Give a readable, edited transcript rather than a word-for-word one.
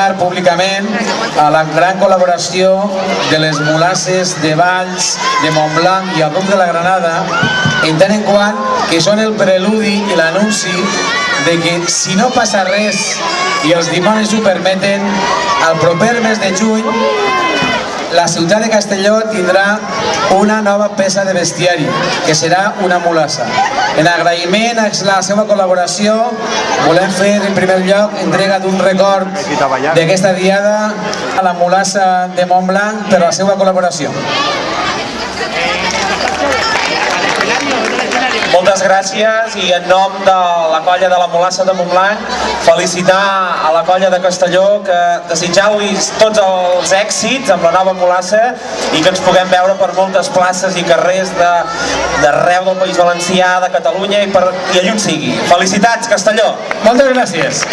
animar públicament a la gran col·laboració de les mulasses de Valls, de Montblanc i el grup de la Granada, en tant en quant que són el preludi i l'anunci de que si no passa res i els dimonis ho permeten, el proper mes de juny la ciutat de Castelló tindrà una nova peça de bestiari, que serà una mulassa. En agraïment a la seva col·laboració, volem fer en primer lloc entrega d'un record d'aquesta diada a la mulassa de Montblanc per la seva col·laboració. Moltes gràcies i en nom de la colla de la Mulassa de Montblanc felicitar a la colla de Castelló, que desitjar-los tots els èxits amb la nova mulassa i que ens puguem veure per moltes places i carrers d'arreu del País Valencià, de Catalunya i allà on sigui. Felicitats, Castelló! Moltes gràcies!